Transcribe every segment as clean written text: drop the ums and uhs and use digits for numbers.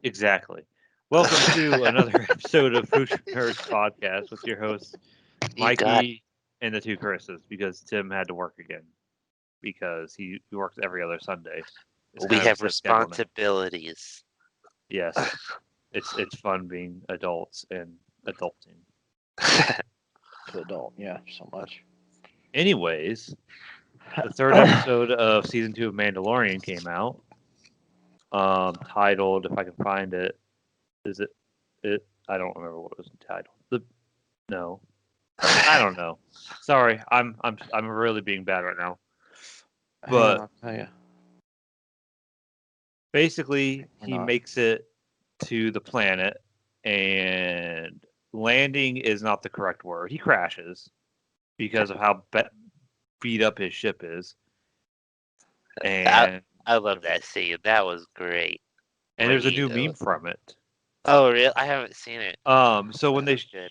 Exactly. Welcome to another episode of Hoosier Nerds podcast with your hosts You got Mikey and the two Chris's because Tim had to work again because he works every other Sunday. It's we kind of a have set schedule now. responsibilities. Yes, it's fun being adults and adulting. To adult, yeah, so much. Anyways, the third episode of season 2 of Mandalorian came out. Titled, if I can find it, is it? I don't remember what it was entitled. No, I don't know. Sorry, I'm really being bad right now. Hang on, But I'll tell you. basically, Or he not. makes it to the planet, and landing is not the correct word. He crashes because of how beat up his ship is, and I love that scene. That was great. when there's a he, new uh, meme from it. Oh, really? I haven't seen it. So when they That's good.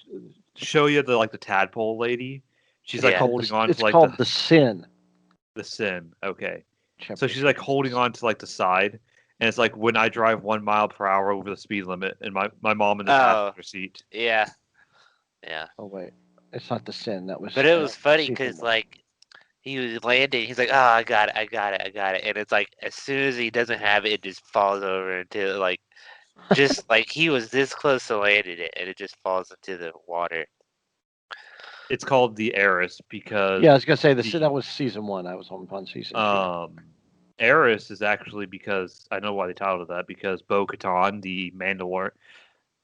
show you the tadpole lady, she's It's like Yeah. called holding the, on to it's like called the Sin. the sin. Okay. So Chapter she's like 6. holding on to like the side, and it's like when I drive 1 mile per hour over the speed limit, and my mom in the Oh, passenger seat. yeah, yeah. Oh wait, it's not the Sin. That was But it was funny season because 1. like he was landing, he's like, "Oh, I got it, I got it, I got it," and it's like as soon as he doesn't have it, it just falls over into like just like he was this close to landing it, and it just falls into the water. It's called the Heiress because Yeah, I was gonna say the Sin. the That was season 1. I was on season 2. Heiress is actually because I know why they titled it that because Bo-Katan, the Mandalorian.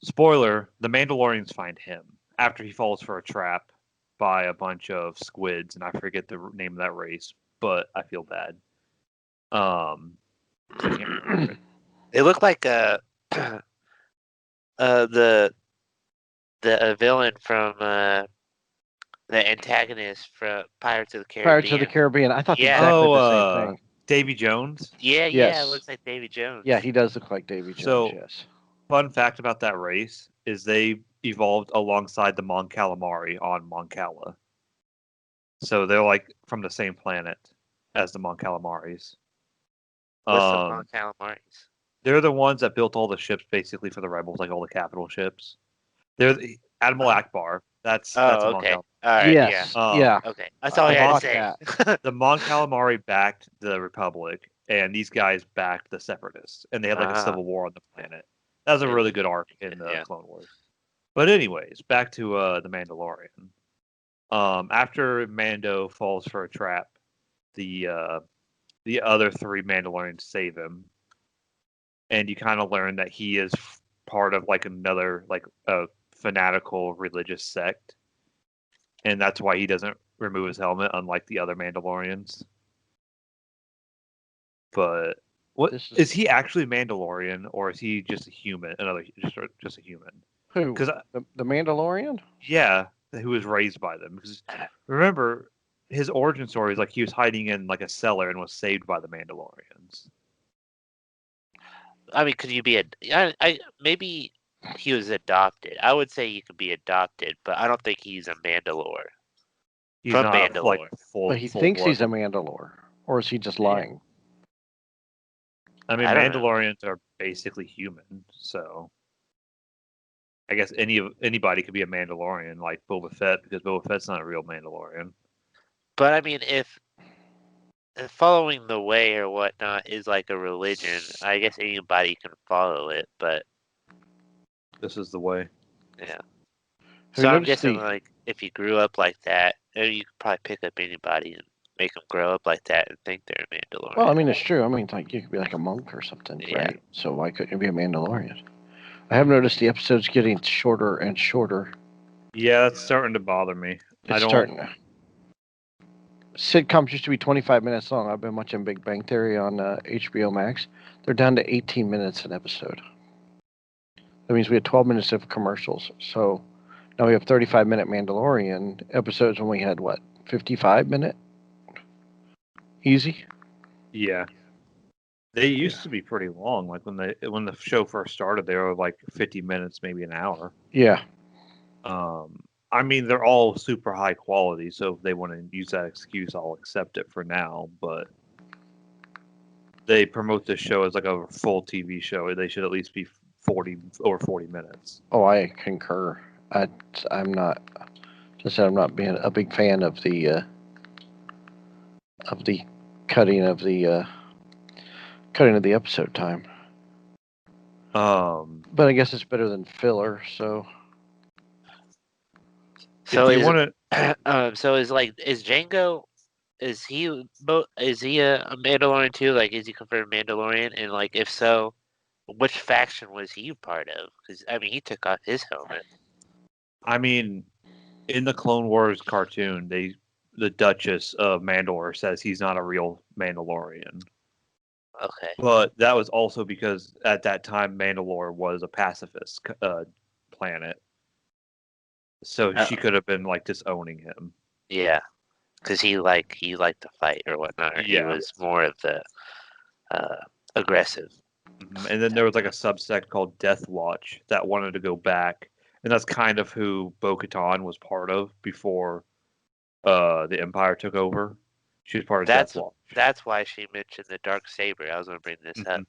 Spoiler: the Mandalorians find him after he falls for a trap by a bunch of squids, and I forget the name of that race, but I feel bad. 'Cause I can't remember it. It looked like the villain from the antagonist from Pirates of the Pirates of the Caribbean. Caribbean. I thought Yeah. exactly Oh, the same thing. Davy Jones. Yeah, it Yes. looks like Davy Jones. Yeah, he does look like Davy Jones. So, Yes. fun fact about that race is they evolved alongside the Mon Calamari on Mon Cala. So they're like from the same planet as the Mon Calamaris. What's the Um, Mon Calamaris? they're the ones that built all the ships basically for the rebels, like all the capital ships. They're the Admiral Akbar. That's Oh, a Mon okay. Cal. All right. Yes. Yeah. Okay. That's all the I had Mon to say. the Mon Calamari backed the Republic, and these guys backed the Separatists, and they had like a Ah, civil war on the planet. That was a really good arc in the yeah. Clone Wars. But anyways, back to the Mandalorian. After Mando falls for a trap, the other three Mandalorians save him, and you kind of learn that he is part of like another like a fanatical religious sect, and that's why he doesn't remove his helmet, unlike the other Mandalorians. But what This is he actually Mandalorian, or is he just a human? Another just a human? Who? Because The Mandalorian? yeah, who was raised by them. Because remember, his origin story is like he was hiding in like a cellar and was saved by the Mandalorians. I mean, could you be maybe he was adopted. I would say you could be adopted, but I don't think he's a Mandalore. He's From not like Mandalore. full. But he full thinks blood. he's a Mandalore, or is he just lying? I mean, I don't know. Mandalorians are basically human, so I guess anybody could be a Mandalorian, like Boba Fett, because Boba Fett's not a real Mandalorian. But I mean, if following the way or whatnot is like a religion, I guess anybody can follow it. But This is the way. yeah. Have So you I'm noticed guessing the? like if you grew up like that, you could probably pick up anybody and make them grow up like that and think they're a Mandalorian. Well, I mean, it's true. I mean, it's like you could be like a monk or something, Yeah. right? So why couldn't you be a Mandalorian? I have noticed the episodes getting shorter and shorter. Yeah, that's starting to bother me. It's starting. Sitcoms used to be 25 minutes long. I've been watching Big Bang Theory on HBO Max. They're down to 18 minutes an episode. That means we had 12 minutes of commercials. So now we have 35-minute Mandalorian episodes when we had, what, 55-minute? Easy? Yeah, they used to be pretty long. Like when the show first started, they were like 50 minutes, maybe an hour. Yeah. I mean, they're all super high quality, so if they want to use that excuse, I'll accept it for now. But they promote this show as like a full TV show. They should at least be 40 minutes. Oh, I concur. I'm not. Just said I'm not being a big fan of the cutting of the cutting of the episode time. But I guess it's better than filler. So So if you is want so is Django, is he a Mandalorian too? Like, is he confirmed Mandalorian? And like, if so, which faction was he part of? Because I mean, he took off his helmet. I mean, in the Clone Wars cartoon, the Duchess of Mandalore says he's not a real Mandalorian. Okay. But that was also because at that time Mandalore was a pacifist planet, so she could have been like disowning him. Yeah, because he liked to fight or whatnot. Or he Yeah. was more of the aggressive. And then there was like a subsect called Death Watch that wanted to go back, and that's kind of who Bo-Katan was part of before the Empire took over. She was part of Death Watch. That's why she mentioned the dark saber. I was going to bring this up. Mhm.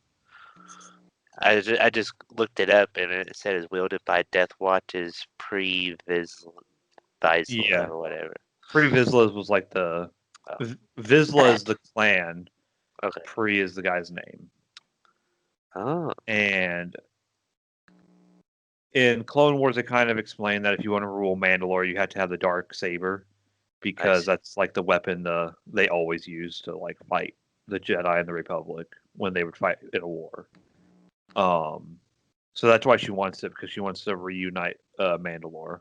I just looked it up and it said it's wielded by Death Watch's Pre-Vizsla Yeah. or whatever. Pre-Vizsla was like the Vizsla is the clan. Okay. Pre is the guy's name. Oh. And in Clone Wars, they kind of explained that if you want to rule Mandalore, you had to have the dark saber because that's like the weapon they always use to like fight the Jedi and the Republic when they would fight in a war. So that's why she wants it, because she wants to reunite Mandalore.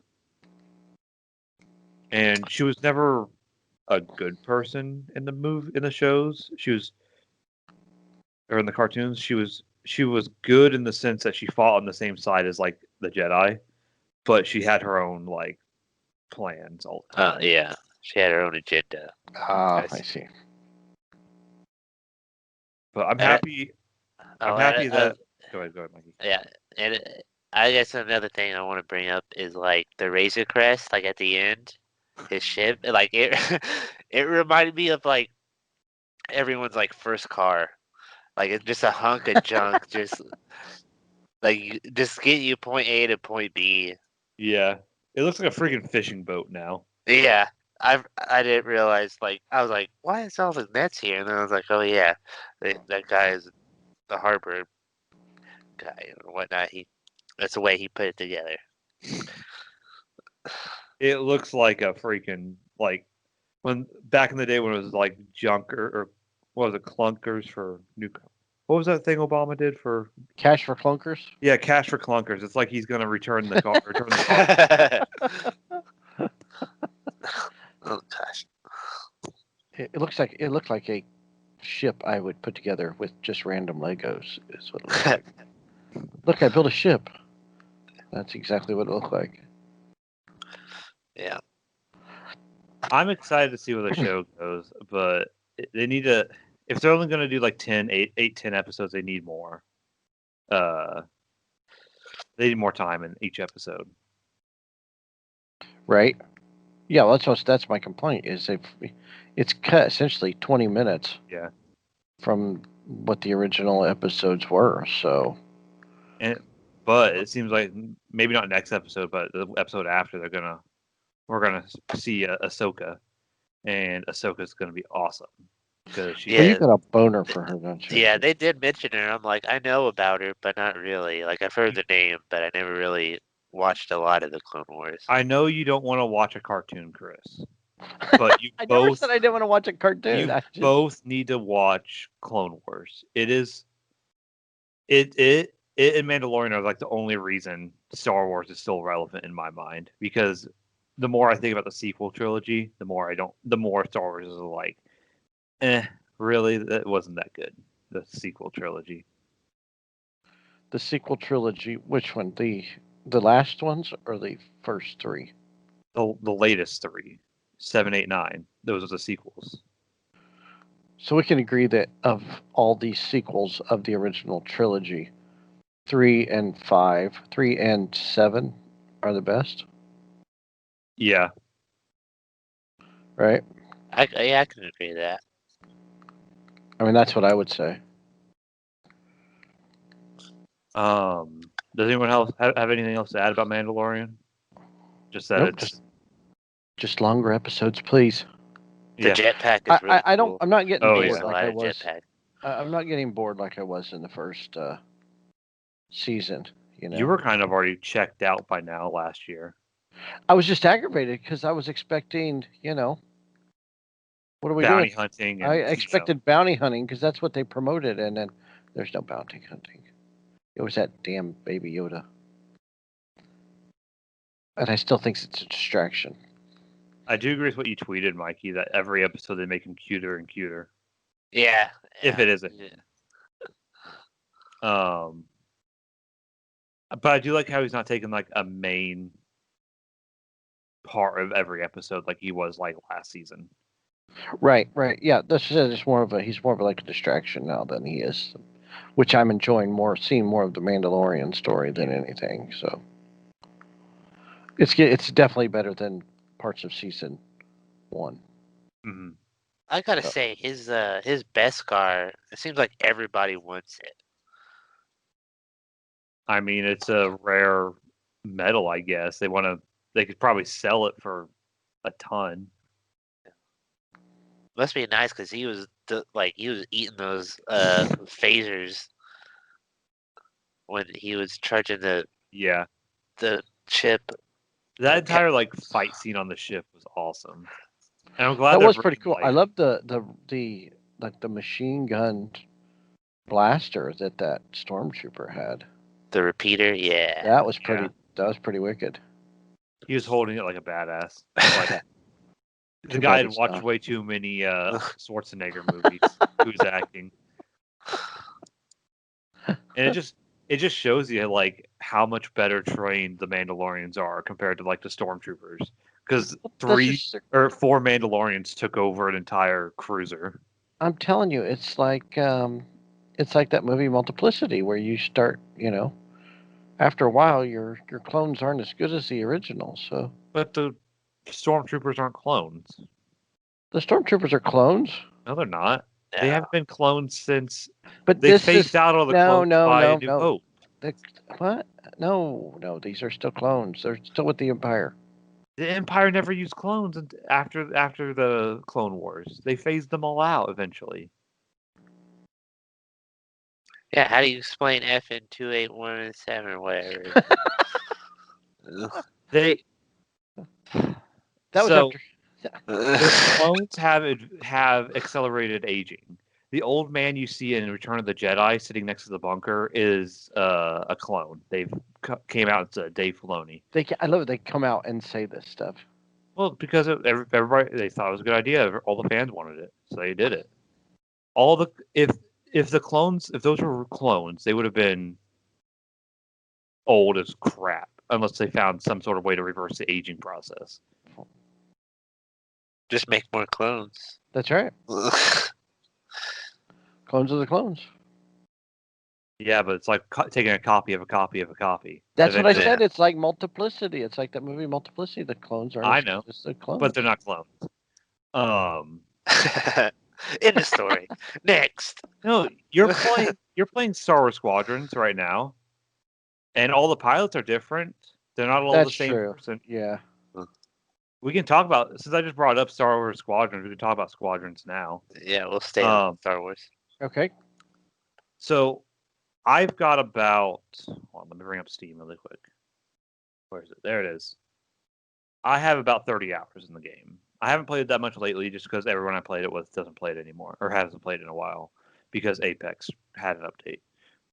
And she was never a good person in the shows. Or in the cartoons, she was good in the sense that she fought on the same side as like the Jedi, but she had her own like plans all the time. Yeah, she had her own agenda. I see. But I'm happy. I'm happy that. Go ahead, Mikey. Yeah, and I guess another thing I want to bring up is like the Razor Crest, like at the end, his ship, like it. It reminded me of like everyone's like first car, like it's just a hunk of junk, just get you point A to point B. Yeah, it looks like a freaking fishing boat now. Yeah, I didn't realize, like I was like, why is all the nets here? And then I was like, oh yeah, that guy is the harbor guy or whatnot. That's the way he put it together. It looks like a freaking like when back in the day when it was like junk or what was it, clunkers for new. What was that thing Obama did for Cash for clunkers? Yeah, cash for clunkers. It's like he's gonna return the car. Oh gosh. It looked like a ship I would put together with just random Legos. Is what it looked like. Look, I built a ship. That's exactly what it looked like. Yeah. I'm excited to see where the show goes, but they need to. If they're only going to do like 10 episodes, they need more. They need more time in each episode. Right. Yeah, well, that's my complaint. Is it's cut essentially 20 minutes. Yeah. From what the original episodes were, so. But it seems like maybe not next episode, but the episode after we're gonna see Ahsoka, and Ahsoka's gonna be awesome because she. Well, you got a boner for her, don't you? Yeah, they did mention her. I'm like, I know about her, but not really. Like I've heard the name, but I never really watched a lot of the Clone Wars. I know you don't want to watch a cartoon, Chris, but you I both. never said I didn't want to watch a cartoon. You both need to watch Clone Wars. It is. It and Mandalorian are like the only reason Star Wars is still relevant in my mind, because the more I think about the sequel trilogy, the more Star Wars is like, really, that wasn't that good. The sequel trilogy. The sequel trilogy, which one? The last ones or the first three? The latest three, 7, 8, 9. Those are the sequels. So we can agree that of all these sequels of the original trilogy, 3 and 5, 3 and 7 are the best. Yeah. Right. I can agree with that. I mean, that's what I would say. Does anyone else have anything else to add about Mandalorian? Just that Nope, it's just longer episodes, please. The yeah. jetpack is really I don't. cool. I'm not getting Oh, bored There's yeah. a like lot I of was. jetpack. I'm not getting bored like I was in the first season. You were kind of already checked out by now last year. I was just aggravated because I was expecting, what are we Bounty doing? hunting I and expected bounty hunting because that's what they promoted, and then there's no bounty hunting. It was that damn Baby Yoda, and I still think it's a distraction. I do agree with what you tweeted, Mikey, that every episode they make him cuter and cuter. Yeah. If it isn't. Yeah. But I do like how he's not taking like a main part of every episode like he was like last season. Right. Yeah, this is he's more of like a distraction now than he is, which I'm enjoying more, seeing more of the Mandalorian story than anything. So it's definitely better than parts of season 1. Mm-hmm. I gotta So. say, his Beskar, it seems like everybody wants it. I mean, it's a rare metal, I guess. They could probably sell it for a ton. Must be nice because he was he was eating those phasers when he was charging the chip. That entire like fight scene on the ship was awesome. And I'm glad That they're was pretty bringing, cool. I love the like the machine gun blaster that stormtrooper had. The repeater, yeah. That was pretty wicked. He was holding it like a badass. Like the guy had watched way too many Schwarzenegger movies. Who's acting, and it just shows you like how much better trained the Mandalorians are compared to like the stormtroopers. Because 3 or 4 Mandalorians took over an entire cruiser. I'm telling you, it's like that movie Multiplicity, where you start, after a while, your clones aren't as good as the original. So, but the stormtroopers aren't clones. The stormtroopers are clones. No, they're not. No. They haven't been clones since. But they phased out all the clones by A New Hope. What? No. These are still clones. They're still with the Empire. The Empire never used clones after the Clone Wars. They phased them all out eventually. Yeah, how do you explain FN 28117 or whatever? They that was after. The clones have accelerated aging. The old man you see in Return of the Jedi sitting next to the bunker is a clone. They've came out and said Dave Filoni. I love it. They come out and say this stuff. Well, because everybody they thought it was a good idea. All the fans wanted it, so they did it. If those were clones, they would have been old as crap unless they found some sort of way to reverse the aging process. Just make more clones. That's right. Clones of the clones. Yeah, but it's like taking a copy of a copy of a copy. That's what I said. It's like Multiplicity. It's like that movie Multiplicity. The clones are. I know, just the clones, but they're not clones. In the story. Next. No, you're playing Star Wars Squadrons right now, and all the pilots are different. They're not all the same person. Yeah. We can talk about, since I just brought up Star Wars Squadrons, we can talk about Squadrons now. Yeah, we'll stay on Star Wars. Okay. So, I've got about, hold on, let me bring up Steam really quick. Where is it? There it is. I have about 30 hours in the game. I haven't played it that much lately just because everyone I played it with doesn't play it anymore, or hasn't played it in a while, because Apex had an update.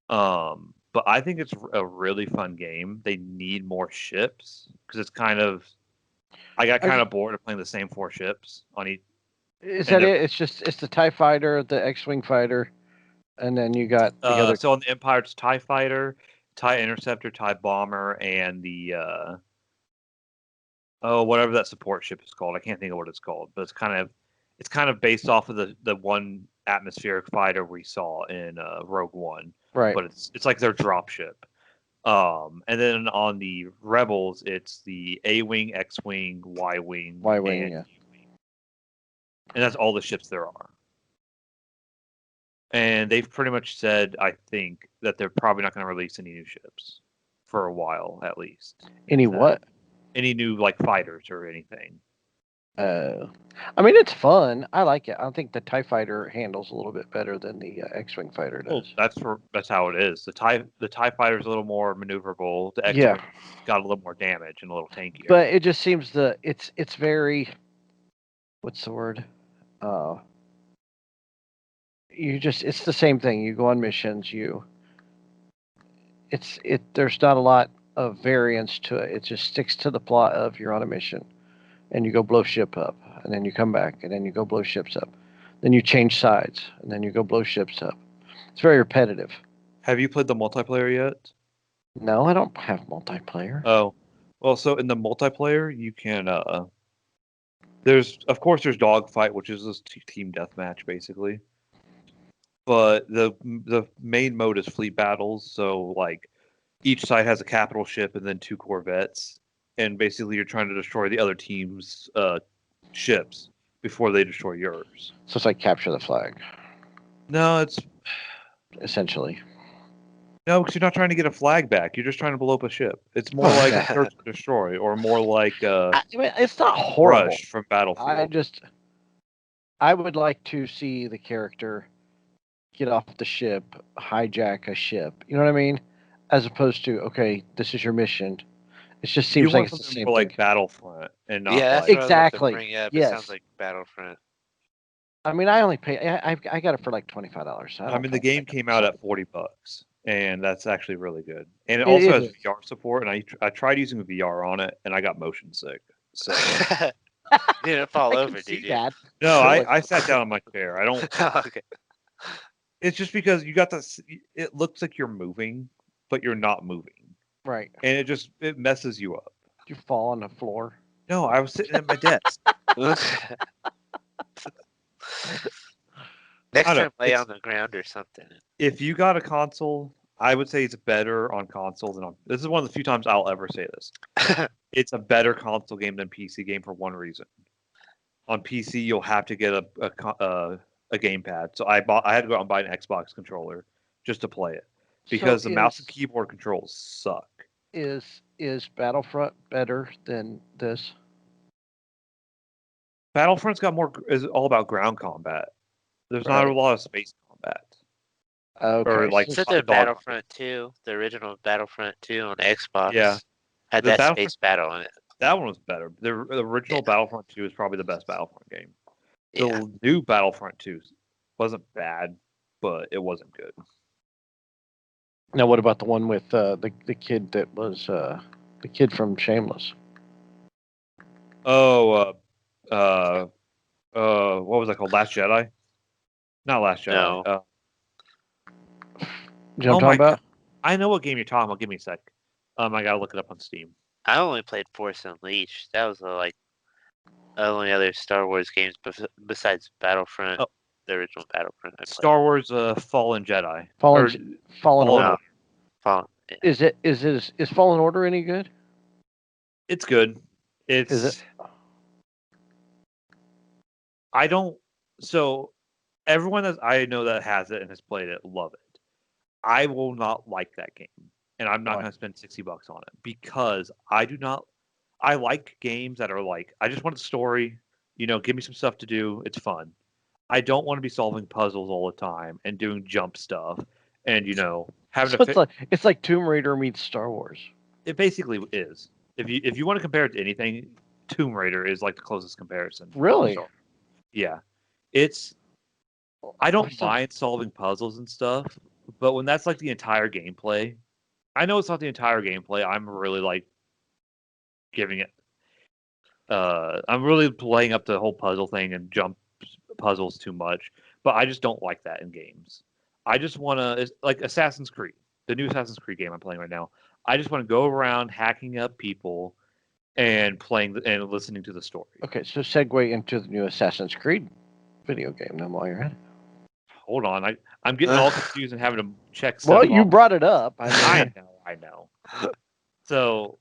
But I think it's a really fun game. They need more ships, because it's kind of, I got kind of bored of playing the same 4 ships on each. Is that it? It's the TIE fighter, the X-wing fighter, and then you got the other. So on the Empire, it's TIE fighter, TIE interceptor, TIE bomber, and the whatever that support ship is called. I can't think of what it's called, but it's kind of based off of the one atmospheric fighter we saw in Rogue One. Right. But it's like their drop ship. And then on the Rebels, it's the A-wing, X-wing, Y-wing, Y-wing, and and that's all the ships there are. And they've pretty much said, I think, that they're probably not going to release any new ships. for a while at least. Any what? Any new like fighters or anything. I mean, it's fun. I like it. I think the TIE fighter handles a little bit better than the X-wing fighter Well, does. that's how it is. The TIE fighter's a little more maneuverable. The Yeah. X-wing got a little more damage and a little tankier. But it just seems it's very, what's the word? It's the same thing. You go on missions. There's not a lot of variance to it. It just sticks to the plot of you're on a mission, and you go blow ship up, and then you come back, and then you go blow ships up, then you change sides, and then you go blow ships up. It's very repetitive. Have you played the multiplayer yet? No, I don't have multiplayer. Oh, well, so in the multiplayer, you can there's dogfight, which is this team deathmatch basically. But the main mode is fleet battles, so like each side has a capital ship and then 2 corvettes, and basically you're trying to destroy the other team's ships before they destroy yours. So it's like capture the flag, No, it's essentially. no, because you're not trying to get a flag back. You're just trying to blow up a ship. It's more like search and destroy, or more like I mean, it's not horrible. Rush from Battlefield. I would like to see the character get off the ship, hijack a ship. You know what I mean? As opposed to, okay, this is your mission. It just seems you like want it's the something same more thing. like Battlefront and not Yeah, that's like what Exactly. I was about to bring up. Yes. It sounds like Battlefront. I mean, I only pay. I got it for like $25. I mean, the game came out at $40, and that's actually really good. And it It also has is. VR support, and I tried using VR on it, and I got motion sick. So Didn't fall I over, can see did you? that. no, Really? I sat down in my chair. I don't. Okay. It's just because you got this. It looks like you're moving, but you're not moving, Right. and it messes you up. Did you fall on the floor? No, I was sitting at my desk. Next I don't time, know. lay on the ground or something. If you got a console, I would say it's better on console than on. This is one of the few times I'll ever say this. It's a better console game than PC game for one reason. On PC, you'll have to get a gamepad. So I had to go out and buy an Xbox controller just to play it because So the mouse and keyboard controls suck. Is Battlefront better than this? Battlefront's got more is all about ground combat. There's not Right. a lot of space combat. Okay. Or like Except dog the Battlefront 2, the original Battlefront 2 on Xbox. Yeah. Had The that space battle in it. That one was better. The original Battlefront 2 is probably the best Battlefront game. The Yeah. new Battlefront 2 wasn't bad, but it wasn't good. Now, what about the one with the kid that was the kid from Shameless? Oh, what was that called? Last Jedi? Not Last Jedi. No. You know what I'm talking about? I know what game you're talking about. Give me a sec. I gotta look it up on Steam. I only played Force Unleashed. That was the only other Star Wars games besides Battlefront. Oh. The original Battlefront. I played. Star Wars Fallen Jedi. Fallen Order. No. Fallen. Yeah. Is Fallen Order any good? It's good. Is it? I don't. So everyone that I know that has it and has played it love it. I will not like that game, and I'm not Why? going to spend $60 on it because I do not. I like games that are like I just want a story. Give me some stuff to do. It's fun. I don't want to be solving puzzles all the time and doing jump stuff, and having So to. it's like Tomb Raider meets Star Wars. It basically is. If you want to compare it to anything, Tomb Raider is like the closest comparison. Really? Yeah, it's. I don't mind solving puzzles and stuff, but when that's like the entire gameplay, I know it's not the entire gameplay. I'm really like giving it. I'm really playing up the whole puzzle thing and jump puzzles too much, but I just don't like that in games. I just want to like Assassin's Creed, the new Assassin's Creed game I'm playing right now. I just want to go around hacking up people and playing and listening to the story. Okay, so segue into the new Assassin's Creed video game then while you're at it. Hold on, I'm getting all confused and having to check. Well, you brought it up. I know. So,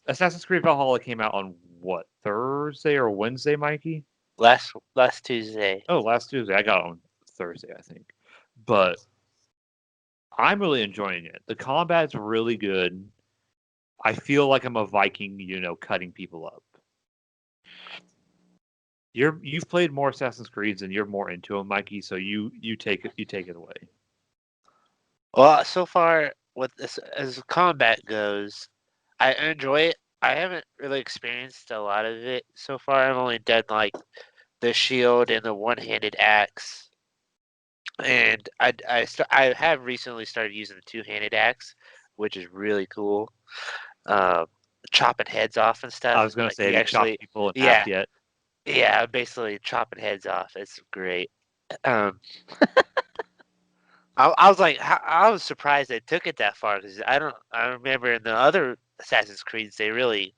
Assassin's Creed Valhalla came out on what, Thursday or Wednesday, Mikey? Last Tuesday. Oh, last Tuesday. I got it on Thursday, I think. But I'm really enjoying it. The combat's really good. I feel like I'm a Viking, cutting people up. You've played more Assassin's Creeds and you're more into them, Mikey. So you take it away. Well, so far, with this, as combat goes, I enjoy it. I haven't really experienced a lot of it so far. I've only done like the shield and the one-handed axe, and I have recently started using the two-handed axe, which is really cool. Uh, Chopping heads off and I stuff. was gonna Like say, you have you actually, chopped people in yeah, half yet? yeah, basically chopping heads off. It's great. Um, I was like, I was surprised they took it that far because I remember in the other Assassin's Creeds they really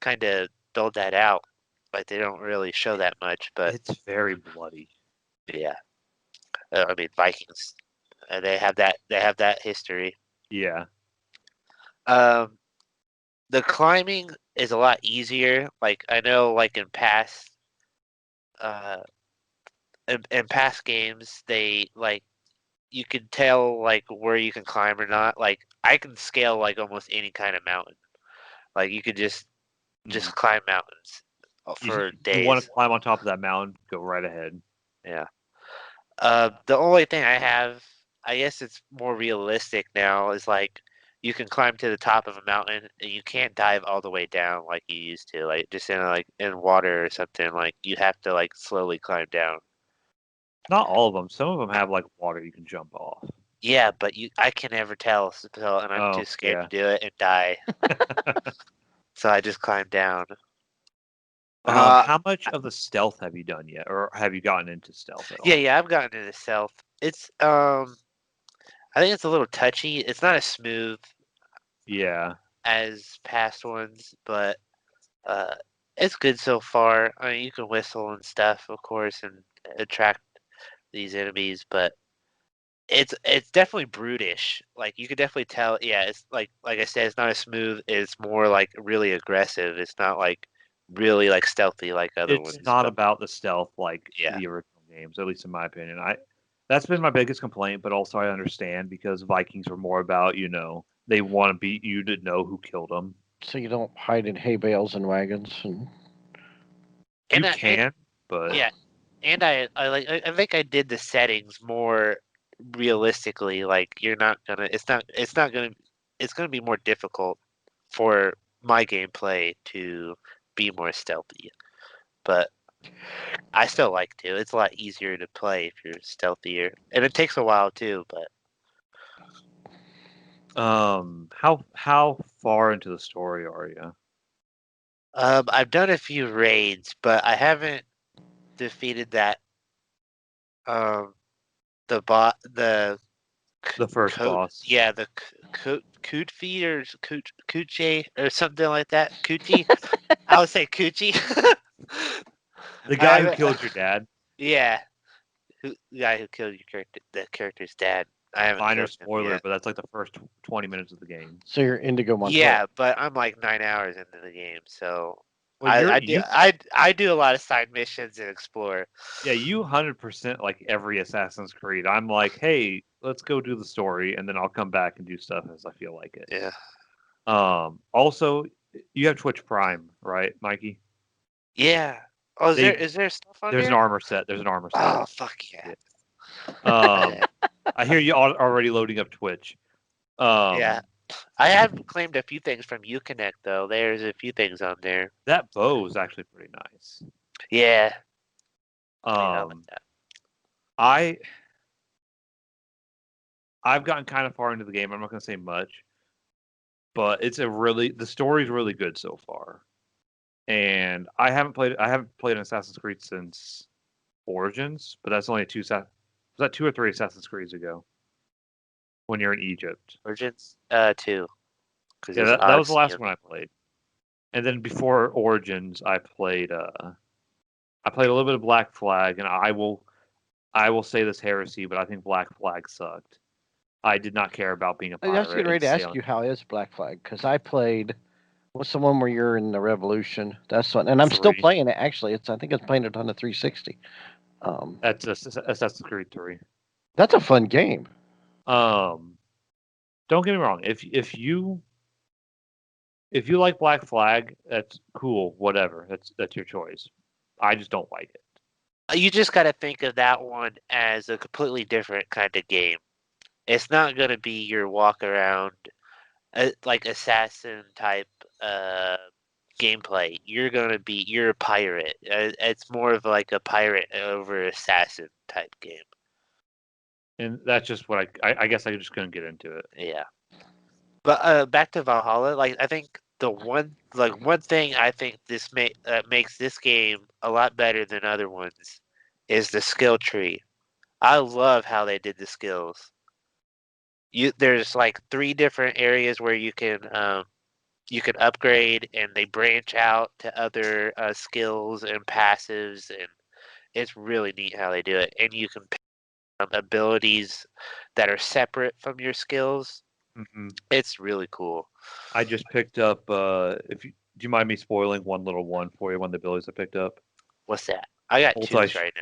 kind of dulled that out. Like they don't really show that much, but It's very bloody. yeah, I mean Vikings, they have that history. Yeah. Um, the climbing is a lot easier. Like I know, like uh, in past games, they like you can tell like where you can climb or not. Like I can scale like almost any kind of mountain. Like you could just Mhm. climb mountains You for you want to days. climb on top of that mountain? Go right ahead. Yeah. The only thing I have, I guess it's more realistic now, is like you can climb to the top of a mountain and you can't dive all the way down like you used to, like just in water or something. Like you have to like slowly climb down. Not all of them. Some of them have like water you can jump off. Yeah, but I can never tell, and I'm too Oh scared yeah. to do it and die. So I just climb down. How much of the stealth have you done yet, or have you gotten into stealth at Yeah, all? yeah, I've gotten into stealth. It's I think it's a little touchy. It's not as smooth Yeah. as past ones, but uh, it's good so far. I mean, you can whistle and stuff, of course, and attract these enemies, but it's definitely brutish. Like you could definitely tell. Yeah, it's like I said, it's not as smooth. It's more like really aggressive. It's not like really like stealthy like other It's ones. not But about the stealth like yeah, the original games, at least in my opinion. That's been my biggest complaint, but also I understand because Vikings were more about, they want to beat you to know who killed them. So you don't hide in hay bales and wagons. And You and can, but yeah, and I think I did the settings more realistically. Like you're not gonna. It's not gonna. It's gonna be more difficult for my gameplay to be more stealthy. But I still like to. It's a lot easier to play if you're stealthier, and it takes a while too. But how far into the story are you? I've done a few raids, but I haven't defeated that. Um, the The first coat, boss. yeah, the coot feet or coochie or something like that. Coochie, I would say coochie. The I guy who haven't, killed your dad. yeah, the guy who killed your character, the character's dad. I haven't Minor killed him spoiler, yet. but that's like the first 20 minutes of the game. so you're Indigo Montoya. Yeah, but I'm like 9 hours into the game, so Well, you I do a lot of side missions and explore. yeah, you 100% like every Assassin's Creed. I'm like, hey, let's go do the story, and then I'll come back and do stuff as I feel like it. Yeah, Also, you have Twitch Prime, right, Mikey? yeah. Oh, They is there stuff on there's an there? armor set. There's an armor set. Oh, fuck yeah. Yeah. Um, I hear you already loading up Twitch. Yeah. I have claimed a few things from Uconnect though. There's a few things on there. That bow is actually pretty nice. Yeah. Yeah, I like Um, that. I I've gotten kind of far into the game. I'm not going to say much, but the story's really good so far. And I haven't played an Assassin's Creed since Origins, but that's only was that 2 or 3 Assassin's Creeds ago when you're in Egypt. Origins, two, because Yeah, there's that was the Odyssey last and one I played. And then before Origins, I played a little bit of Black Flag, and I will say this heresy, but I think Black Flag sucked. I did not care about being a I was pirate getting ready and to ask sailing. you how is Black Flag because I played. What's the one where you're in the Revolution? That's one, and I'm still 3. playing it. Actually, I think it's playing it on the 360. That's Assassin's Creed 3. That's a fun game. Um, don't get me wrong. If you like Black Flag, that's cool. Whatever. That's your choice. I just don't like it. You just got to think of that one as a completely different kind of game. It's not going to be your walk around like assassin type uh, gameplay. You're a pirate. It's more of like a pirate over assassin type game. And that's just what I guess I just couldn't get into it. Yeah. But back to Valhalla, like I think the one thing I think makes this game a lot better than other ones is the skill tree. I love how they did the skills. There's like 3 different areas where you can upgrade, and they branch out to other skills and passives, and it's really neat how they do it. And you can pick abilities that are separate from your skills. Hmm. It's really cool. I just picked up. Do you mind me spoiling one little one for you? One of the abilities I picked up. What's that? I got Multi twos right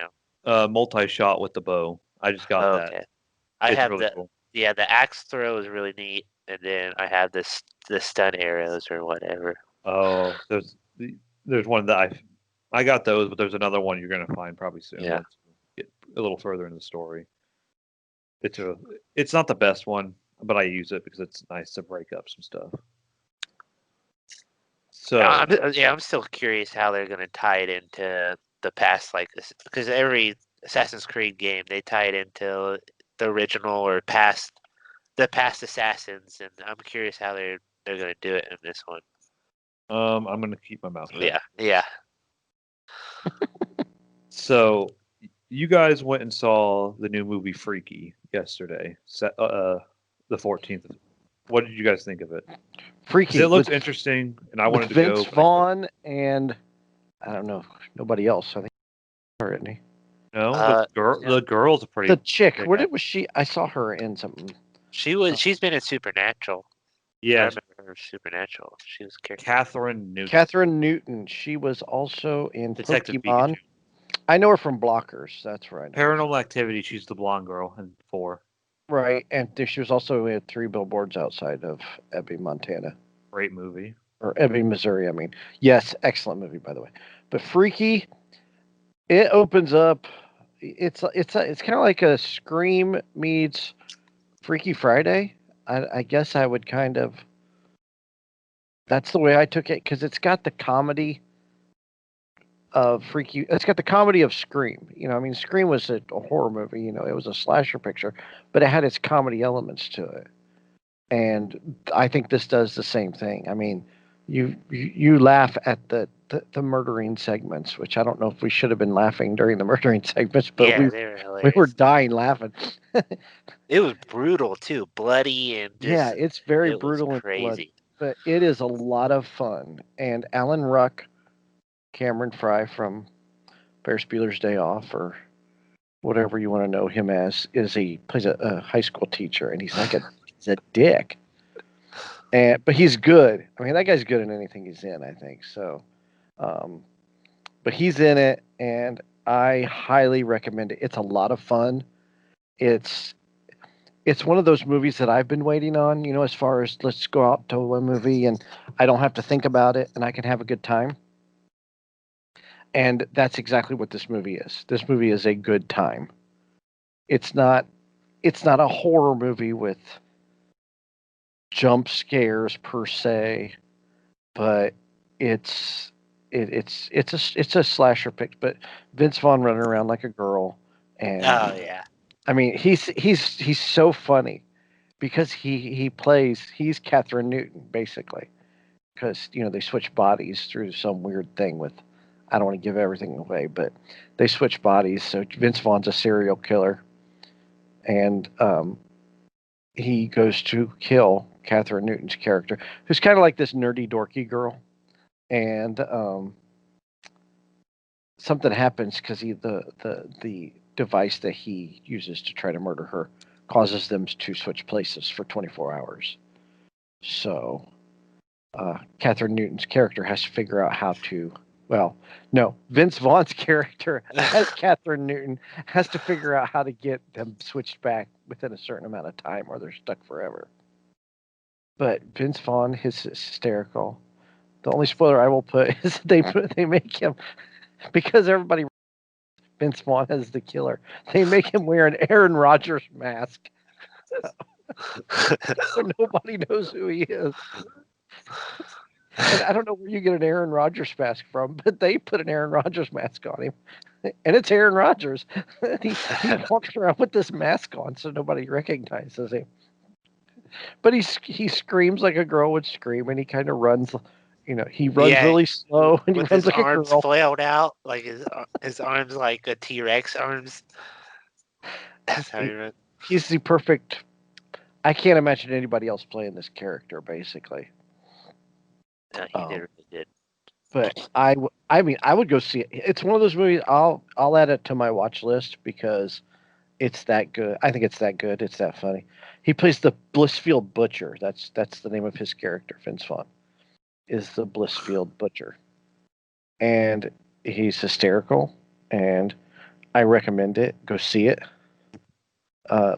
now. multi shot with the bow. I just got that. Okay. I It's have really cool. the axe throw is really neat, and then I have the stun arrows or whatever. Oh, there's one that I got those, but there's another one you're gonna find probably soon. Yeah. Once you get a little further into the story. It's not the best one, but I use it because it's nice to break up some stuff. So I'm still curious how they're gonna tie it into the past, like this, because every Assassin's Creed game they tie it into the original or the past assassins, and I'm curious how they're gonna do it in this one. I'm gonna keep my mouth shut. Yeah. So you guys went and saw the new movie Freaky yesterday, the 14th. What did you guys think of it? 'Cause Freaky. it looks interesting, and I wanted to Vince go. But Vaughn and I don't know nobody else. I think her, isn't he? no, Yeah. the girl's a pretty. The chick. big Where act- was she? I saw her in something. She's been in Supernatural. I Yeah, remember her in Supernatural. She was Catherine Newton. Catherine Newton. She was also in Detective Pokemon. Pikachu. I know her from Blockers. That's right. Paranormal Activity. She's the blonde girl in 4. Right, and she was also in 3 Billboards Outside of Ebbing, Montana, Great movie. or Ebbing, Missouri. I mean, yes, excellent movie by the way. But Freaky, it opens up. It's kind of like a Scream meets Freaky Friday. I guess I would kind of. That's the way I took it because it's got the comedy of Freaky. It's got the comedy of Scream. You know, I mean, Scream was a horror movie. You know, it was a slasher picture, but it had its comedy elements to it. And I think this does the same thing. I mean, you laugh at the murdering segments, which I don't know if we should have been laughing during the murdering segments, but Yeah, we they were we hilarious. were dying laughing. It was brutal too, bloody and just, Yeah, it's very it brutal was and crazy. bloody, but it is a lot of fun. And Alan Ruck, Cameron Fry from Ferris Bueller's Day Off, or whatever you want to know him as, plays a high school teacher, and he's a dick. But he's good. I mean, that guy's good in anything he's in, I think. So, but he's in it, and I highly recommend it. It's a lot of fun. It's one of those movies that I've been waiting on. You know, as far as let's go out to a movie and I don't have to think about it, and I can have a good time. And that's exactly what this movie is. This movie is a good time. It's not a horror movie with jump scares per se, but it's a slasher pick. But Vince Vaughn running around like a girl, and Oh yeah. I mean he's so funny because he's Catherine Newton basically, because you know they switch bodies through some weird thing with, I don't want to give everything away, but they switch bodies. So Vince Vaughn's a serial killer, and he goes to kill Catherine Newton's character, who's kind of like this nerdy, dorky girl. And something happens because the device that he uses to try to murder her causes them to switch places for 24 hours. So Catherine Newton's character has to figure out how to. Well, no, Vince Vaughn's character as Catherine Newton has to figure out how to get them switched back within a certain amount of time, or they're stuck forever. But Vince Vaughn is hysterical. The only spoiler I will put is they make him, because everybody Vince Vaughn as the killer. They make him wear an Aaron Rodgers mask, so nobody knows who he is. And I don't know where you get an Aaron Rodgers mask from, but they put an Aaron Rodgers mask on him, and it's Aaron Rodgers. he walks around with this mask on, so nobody recognizes him. But he screams like a girl would scream, and he kind of runs. He runs Yeah, really slow, and he with runs his like a arms girl. flailed out, like his arms like a T-Rex arms. That's how he runs. He's the perfect. I can't imagine anybody else playing this character, basically. No, he did really good. But I mean, I would go see it. It's one of those movies. I'll add it to my watch list because it's that good. I think it's that good. It's that funny. He plays the Blissfield Butcher. That's the name of his character. Vince Vaughn is the Blissfield Butcher, and he's hysterical. And I recommend it. Go see it.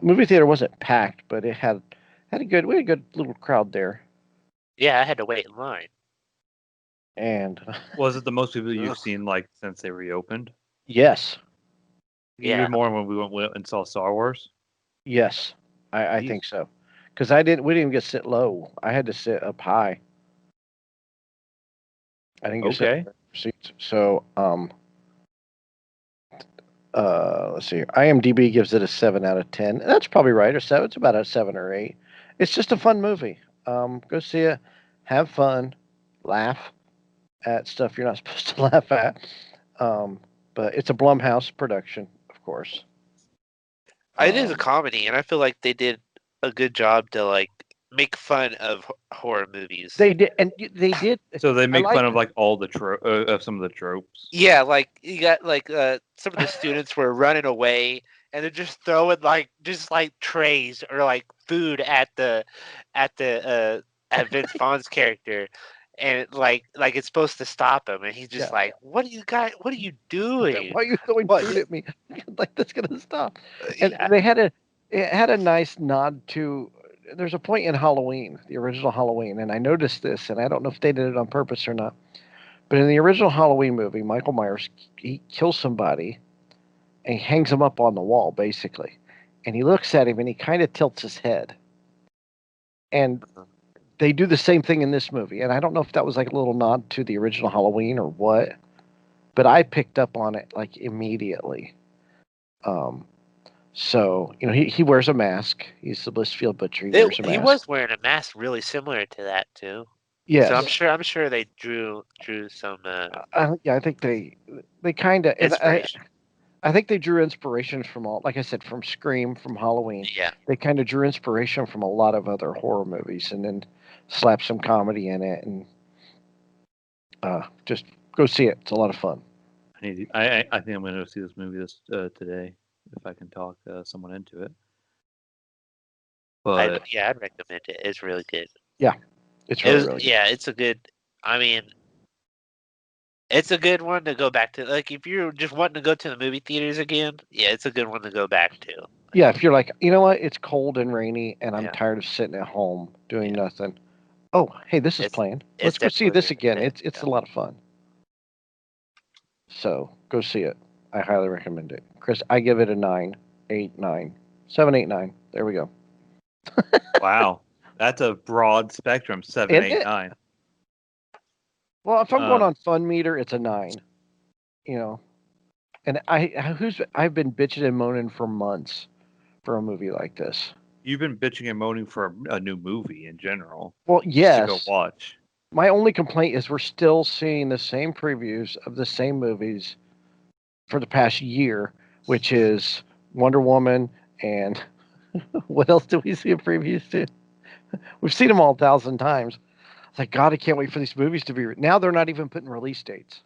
Movie theater wasn't packed, but it had we had a good little crowd there. Yeah, I had to wait in line. And Was it the most people you've seen like since they reopened? yes, Yeah. Even more when we went and saw Star Wars. yes, I think so. Because we didn't even get to sit low. I had to sit up high. I didn't get to sit in seats. So let's see. IMDb gives it a 7 out of 10. And that's probably right. Or 7. It's about a 7 or 8. It's just a fun movie. Go see it. Have fun. Laugh at stuff you're not supposed to laugh at. But it's a Blumhouse production, of course. It is a comedy, and I feel like they did a good job to like make fun of horror movies. They did, and they did. So they make fun of like all the of some of the tropes. Yeah, like you got like some of the students were running away, and they're just throwing like trays or like food at Vince Vaughn's character, and like it's supposed to stop him, and he's just like, "What are you guys? What are you doing? Why are you throwing food at me? Like that's gonna stop." And they had a nice nod to. There's a point in Halloween, the original Halloween, and I noticed this, and I don't know if they did it on purpose or not. But in the original Halloween movie, Michael Myers he kills somebody, and he hangs him up on the wall, basically, and he looks at him, and he kind of tilts his head, and they do the same thing in this movie, and I don't know if that was like a little nod to the original Halloween or what, but I picked up on it like immediately. So he wears a mask. He's the Blissfield Butcher. He wears a mask. He was wearing a mask really similar to that too. Yes. So I'm sure they drew some. Yeah, I think they kind of inspiration. I think they drew inspiration from all, like I said, from Scream, from Halloween. Yeah. They kind of drew inspiration from a lot of other horror movies, and then slapped some comedy in it, and just go see it. It's a lot of fun. I think I'm going to go see this movie today if I can talk someone into it. But I'd recommend it. It's really good. Yeah, it's really good. Yeah, it's a good. I mean, it's a good one to go back to. Like, if you're just wanting to go to the movie theaters again, yeah, it's a good one to go back to. Yeah, if you're like, you know what, it's cold and rainy, and I'm tired of sitting at home doing nothing. Oh, hey, this is playing. Let's go see this again. It's a lot of fun. So go see it. I highly recommend it. Chris, I give it a 9, 8, 9, 7, 8, 9. There we go. Wow, that's a broad spectrum. 7, 8, 9. Well, if I'm going on Fun Meter, it's a 9. And I've been bitching and moaning for months for a movie like this. You've been bitching and moaning for a new movie in general. Well, yes. To go watch. My only complaint is we're still seeing the same previews of the same movies for the past year, which is Wonder Woman and what else do we see in previews to? We've seen them all 1,000 times. It's like, God, I can't wait for these movies to be. Now they're not even putting release dates.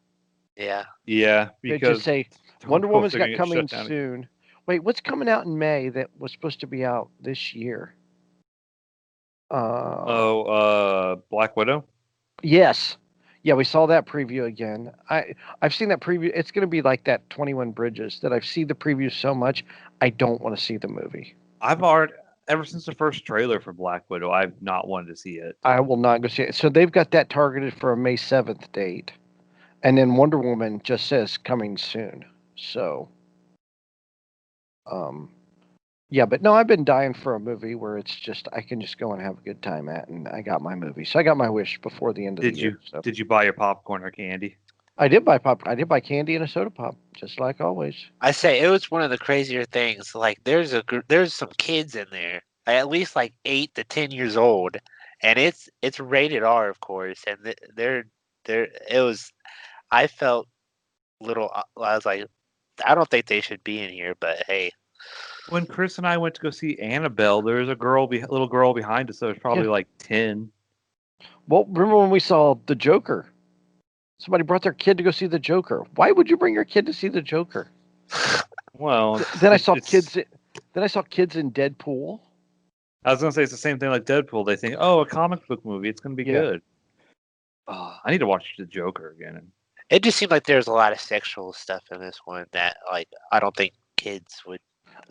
Yeah. Yeah. They just say Wonder Woman's got coming soon. Wait, what's coming out in May that was supposed to be out this year? Black Widow? Yes. Yeah, we saw that preview again. I've seen that preview. It's going to be like that 21 Bridges that I've seen the preview so much, I don't want to see the movie. I've already, ever since the first trailer for Black Widow, I've not wanted to see it. I will not go see it. So they've got that targeted for a May 7th date. And then Wonder Woman just says coming soon. So, yeah, but no, I've been dying for a movie where it's just I can just go and have a good time at, and I got my movie. So I got my wish before the end of the year. So Did you buy your popcorn or candy? I did buy pop. I did buy candy and a soda pop, just like always. I say it was one of the crazier things. Like there's some kids in there, at least like 8 to 10 years old, and it's rated R, of course. And they're it was. I felt little. I was like, I don't think they should be in here, but hey, When Chris and I went to go see Annabelle, there was a little girl behind us that was probably like 10. Well, remember when we saw the Joker? Somebody brought their kid to go see the Joker. Why would you bring your kid to see the Joker? Well, Then I saw kids. Then I saw kids in Deadpool. I was gonna say it's the same thing like Deadpool. They think, oh, a comic book movie, it's gonna be Yeah. good. I need to watch the Joker again. it just seemed like there's a lot of sexual stuff in this one that like I don't think kids would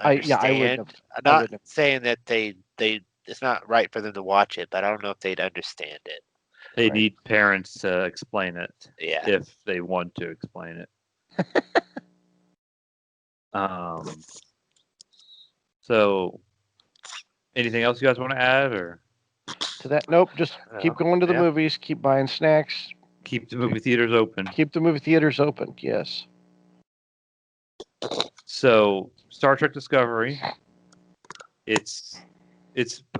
understand. I wouldn't have. I'm not saying that they it's not right for them to watch it, but I don't know if they'd understand it. They Right. need parents to explain it Yeah. if they want to explain it. So, anything else you guys want to add, or To that, nope. Just keep going to the Yeah. movies. Keep buying snacks. keep the movie theaters open? Keep the movie theaters open. Yes. So, Star Trek Discovery, it's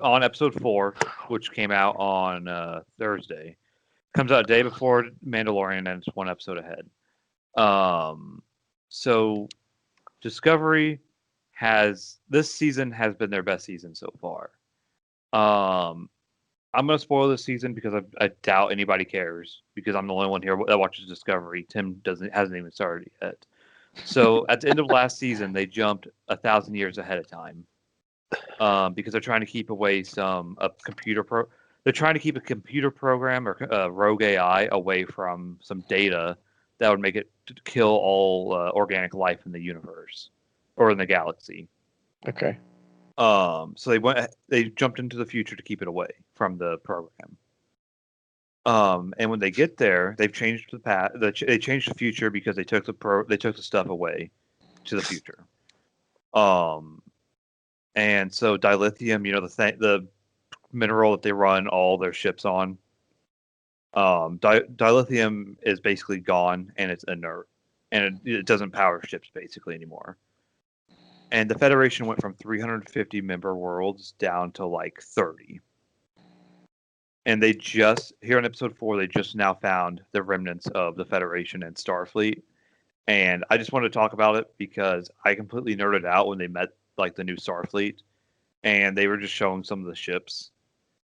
on episode 4, which came out on Thursday. Comes out a day before Mandalorian, and it's one episode ahead. So Discovery this season has been their best season so far. I'm gonna spoil this season because I doubt anybody cares because I'm the only one here that watches Discovery. Tim hasn't even started yet. So at the end of last season, they jumped 1,000 years ahead of time because they're trying to keep away They're trying to keep a computer program or rogue AI away from some data that would make it to kill all organic life in the universe or in the galaxy. Okay. So they jumped into the future to keep it away from the program. And when they get there, they've changed the path. They changed the future because they took the stuff away to the future. And so dilithium, the mineral that they run all their ships on. Dilithium is basically gone and it's inert, and it doesn't power ships basically anymore. And the Federation went from 350 member worlds down to like 30. And they just here in episode 4, they just now found the remnants of the Federation and Starfleet. And I just wanted to talk about it because I completely nerded out when they met like the new Starfleet, and they were just showing some of the ships.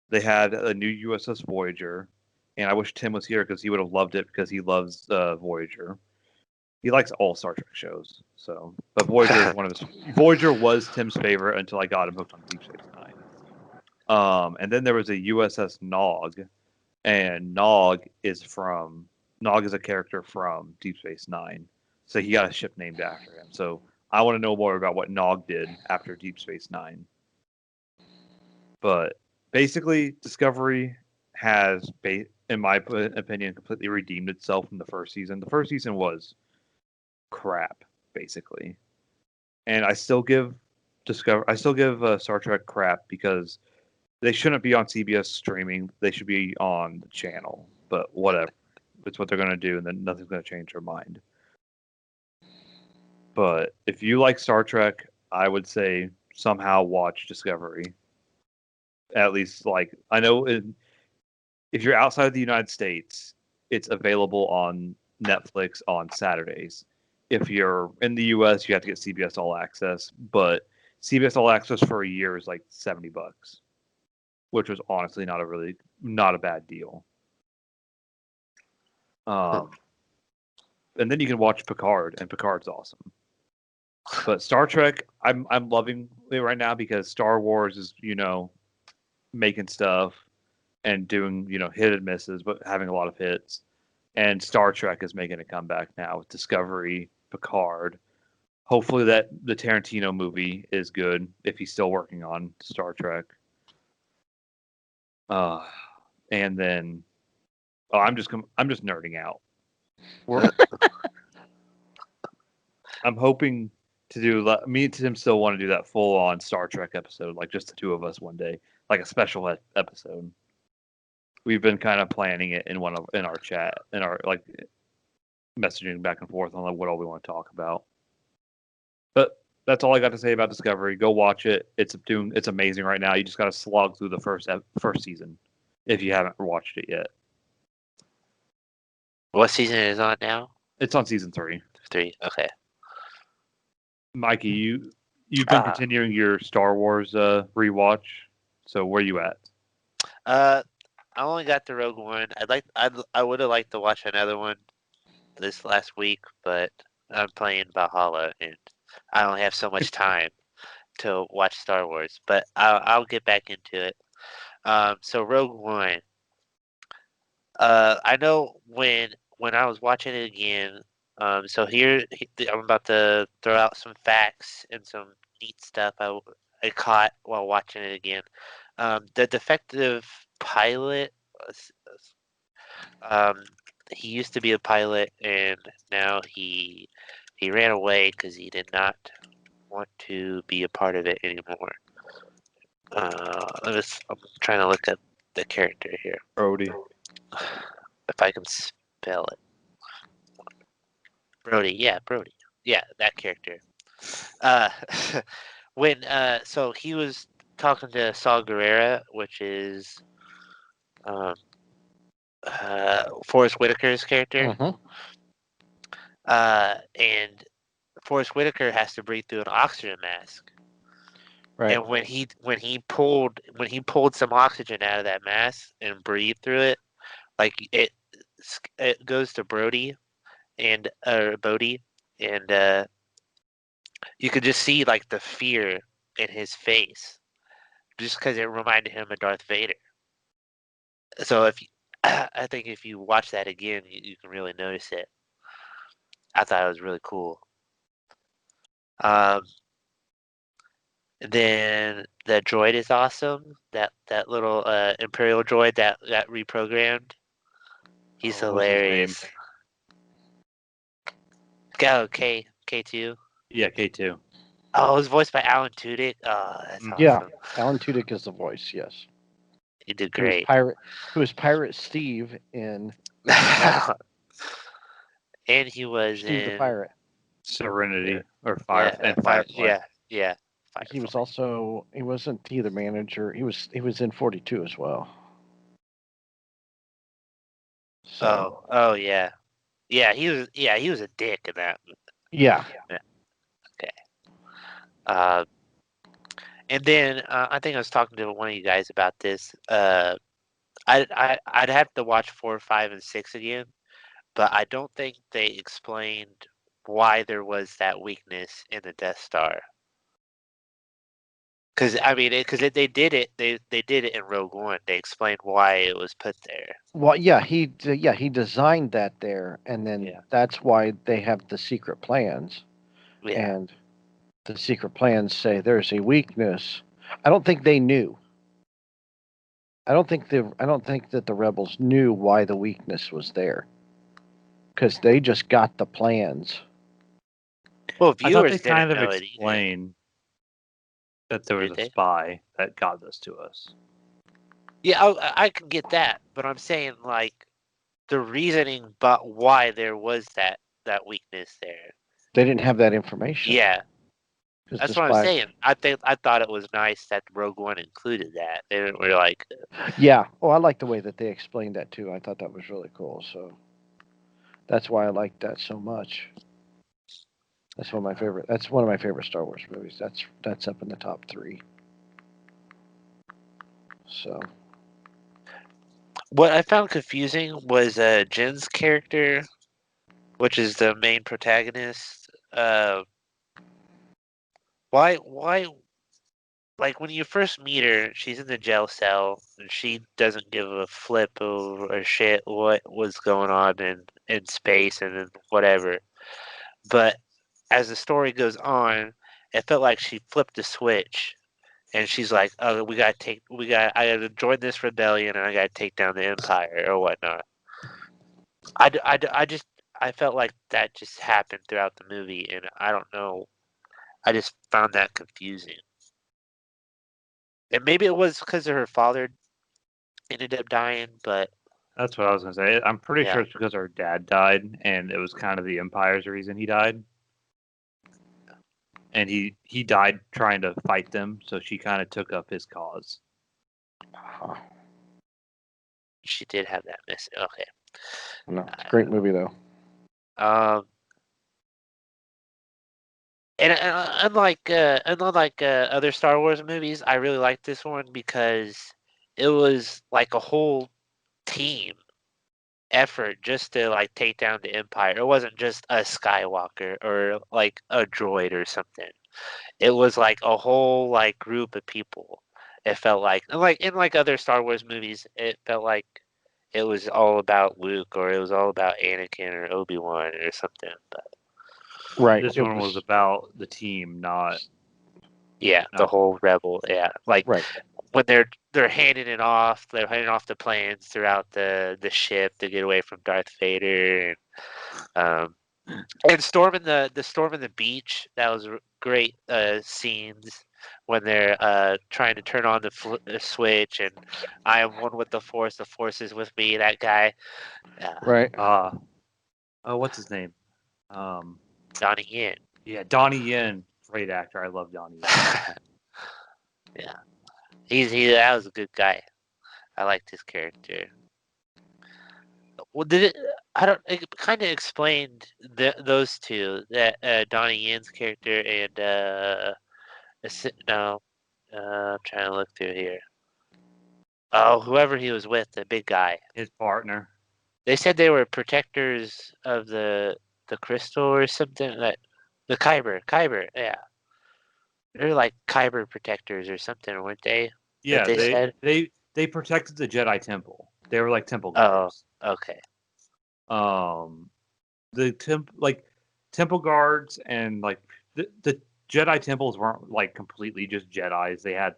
They had a new USS Voyager, and I wish Tim was here because he would have loved it because he loves Voyager. He likes all Star Trek shows, but Voyager is Voyager was Tim's favorite until I got him hooked on Deep Space Nine. And then there was a USS Nog, and Nog is a character from Deep Space Nine, so he got a ship named after him. So I want to know more about what Nog did after Deep Space Nine. But basically, Discovery has, in my opinion, completely redeemed itself from the first season. The first season was crap, basically, and I still give Star Trek crap because they shouldn't be on CBS streaming. They should be on the channel. But whatever, it's what they're gonna do, and then nothing's gonna change their mind. But if you like Star Trek, I would say somehow watch Discovery. At least, like, I know if you're outside of the United States, it's available on Netflix on Saturdays. If you're in the US, you have to get CBS All Access, but CBS All Access for a year is like $70, which was honestly not a bad deal. And then you can watch Picard, and Picard's awesome. But Star Trek, I'm loving it right now because Star Wars is, making stuff and doing, hit and misses, but having a lot of hits. And Star Trek is making a comeback now with Discovery, Picard. Hopefully that the Tarantino movie is good if he's still working on Star Trek. And then I'm just nerding out. I'm hoping to do. Me and Tim still want to do that full on Star Trek episode, like just the two of us one day, like a special episode. We've been kind of planning it in our chat, in our like messaging back and forth on like what all we want to talk about. But that's all I got to say about Discovery. Go watch it. It's amazing right now. You just got to slog through the first season if you haven't watched it yet. What season is on now? It's on season 3. 3. Okay. Mikey, you've been continuing your Star Wars rewatch. So where you at? I only got the Rogue One. I would have liked to watch another one this last week, but I'm playing Valhalla and I only have so much time to watch Star Wars. But I'll get back into it. So Rogue One. I know when I was watching it again. So I'm about to throw out some facts and some neat stuff I caught while watching it again. The defective pilot, he used to be a pilot, and now he ran away because he did not want to be a part of it anymore. I'm trying to look up the character here. Brody. If I can spell it. Brody, yeah, that character. So he was talking to Saw Gerrera, which is Forrest Whitaker's character. Mm-hmm. And Forrest Whitaker has to breathe through an oxygen mask. Right. And when he pulled some oxygen out of that mask and breathed through it, like it goes to Bodhi, and you could just see like the fear in his face, just because it reminded him of Darth Vader. So I think if you watch that again, you can really notice it. I thought it was really cool. Then the droid is awesome. That little Imperial droid that got reprogrammed. He's hilarious. Go K2. Yeah, K2. Oh, it was voiced by Alan Tudyk. Oh, that's awesome. Yeah, Alan Tudyk is the voice. Yes, he did great. He was Pirate Steve in. And he was Steve the Pirate. Serenity or Firefly. Yeah. Firefly. He was also. He wasn't he the manager. He was in 42 as well. So. Oh yeah. Yeah, he was a dick in that. Yeah. Okay. And then I think I was talking to one of you guys about this. I'd have to watch 4, 5, and 6 again, but I don't think they explained why there was that weakness in the Death Star. Because they did it. They did it in Rogue One. They explained why it was put there. Well, yeah, he designed that there, and then that's why they have the secret plans. Yeah. And the secret plans say there's a weakness. I don't think they knew. I don't think that the rebels knew why the weakness was there, because they just got the plans. Well, viewers I thought they kind of know explained that there was a spy that got this to us. Yeah, I can get that, but I'm saying like the reasoning, but why there was that weakness there. They didn't have that information. Yeah, that's what I'm saying. I thought it was nice that Rogue One included that. They were like, yeah. Oh, I like the way that they explained that too. I thought that was really cool. So that's why I liked that so much. That's one of my favorite. That's one of my favorite Star Wars movies. That's up in the top 3. So. What I found confusing was Jin's character, which is the main protagonist. Why? Like when you first meet her, she's in the jail cell and she doesn't give a flip or shit what was going on in space and whatever. But as the story goes on, it felt like she flipped the switch, and she's like, "Oh, I gotta join this rebellion, and I gotta take down the Empire or whatnot." I felt like that just happened throughout the movie, and I don't know. I just found that confusing. And maybe it was because her father ended up dying, but That's what I was gonna say. I'm pretty yeah, sure it's because her dad died, and it was kind of the Empire's reason he died. And he died trying to fight them, so she kind of took up his cause. Huh. she did have that miss. Okay. No, it's a great movie though. Um, and unlike other Star Wars movies, I really liked this one because it was like a whole team effort just to like take down the Empire. It wasn't just a Skywalker or like a droid or something. It was like a whole like group of people. It felt like, and like in like other Star Wars movies, it felt like it was all about Luke or it was all about Anakin or Obi-Wan or something. But Right. This It one was was about the team, yeah, the not whole rebel, yeah, like right. when they're handing off the plans throughout the ship to get away from Darth Vader, um, and storming the beach. That was great scenes when they're trying to turn on the switch, and I am one with the Force is with me. That guy, Right. oh, what's his name? Um, Donnie Yen. yeah, Donnie Yen, great actor. I love Donnie Yen. Yeah, that was a good guy. I liked his character. Well, did it? I don't. It kind of explained those two, that Donnie Yen's character and no, I'm trying to look through here. Oh, whoever he was with, the big guy. His partner. They said they were protectors of the crystal or something. Like the Kyber, yeah. They're like Kyber protectors or something, weren't they? That Yeah, they said. they protected the Jedi Temple. They were like temple Oh, guards. okay. Um, the temple guards and like the Jedi temples weren't like completely just Jedi's. They had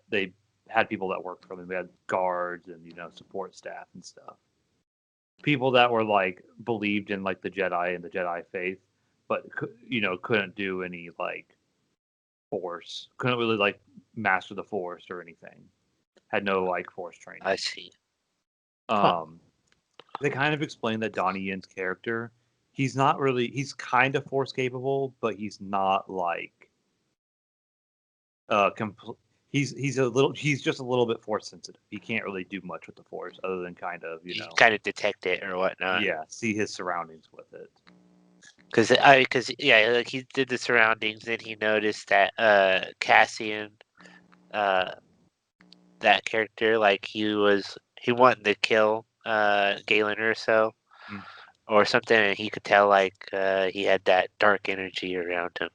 people that worked for them. They had guards and support staff and stuff. People that were like believed in like the Jedi and the Jedi faith, but couldn't do any like force. Couldn't really like master the force or anything. Had no like force training. I see. Huh. Um, they kind of explain that Donnie Yen's character, he's kind of force capable, but he's not like he's just a little bit force sensitive. He can't really do much with the force other than kind of, You kind of detect it or whatnot. yeah, see his surroundings with it. Because yeah, like he did the surroundings and he noticed that Cassian, uh, that character, like he wanted to kill Galen or so Mm. or something, and he could tell like he had that dark energy around him,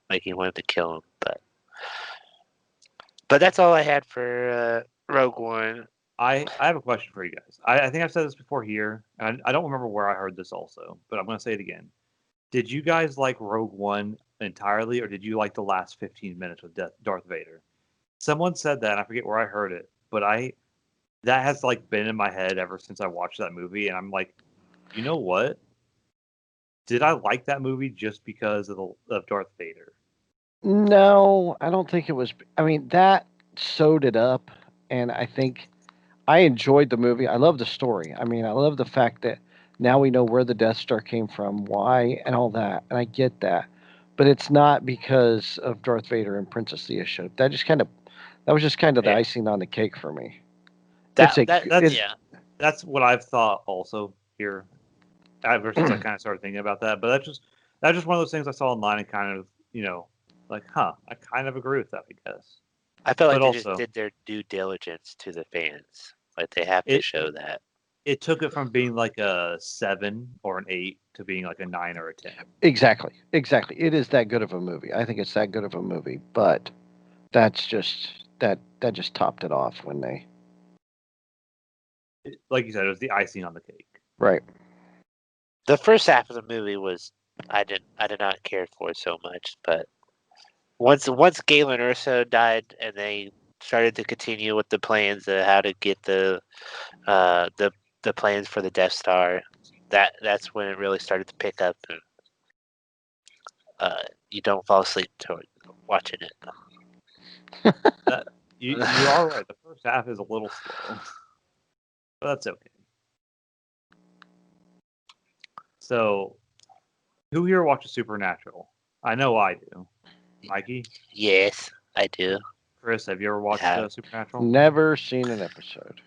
like he wanted to kill him. But that's all I had for Rogue One. I have a question for you guys. I think I've said this before here, and I don't remember where I heard this also, but I'm going to say it again. Did you guys like Rogue One entirely, or did you like the last 15 minutes with Darth Vader? Someone said that, and I forget where I heard it, but that has like been in my head ever since I watched that movie, and I'm like, you know what? Did I like that movie just because of Darth Vader? No, I don't think it was. I mean, that sewed it up, and I think I enjoyed the movie. I love the story. I mean, I love the fact that now we know where the Death Star came from, why, and all that. And I get that, but it's not because of Darth Vader and Princess Leia showed up. That was just kind of the Yeah, icing on the cake for me. It's that a that it, That's yeah. that's what I've thought also here ever since I kind of started thinking about that. But that's just one of those things I saw online and kind of like, huh, I kind of agree with that, I guess. I felt like But they just also did their due diligence to the fans. Like they have to it show that. it took it from being like a 7 or an 8 to being like a 9 or a 10. exactly. It is that good of a movie. I think it's that good of a movie, but that's just that just topped it off when they Like you said, it was the icing on the cake. right. The first half of the movie was I did not care for it so much. But once Galen Urso died, and they started to continue with the plans of how to get uh the the plans for the Death Star, that's when it really started to pick up, and you don't fall asleep to watching it. That you are right. The first half is a little slow, but that's okay. So, who here watches Supernatural? I know I do. Mikey, Yes, I do. Chris, have you ever watched Yeah. Supernatural? Never seen an episode.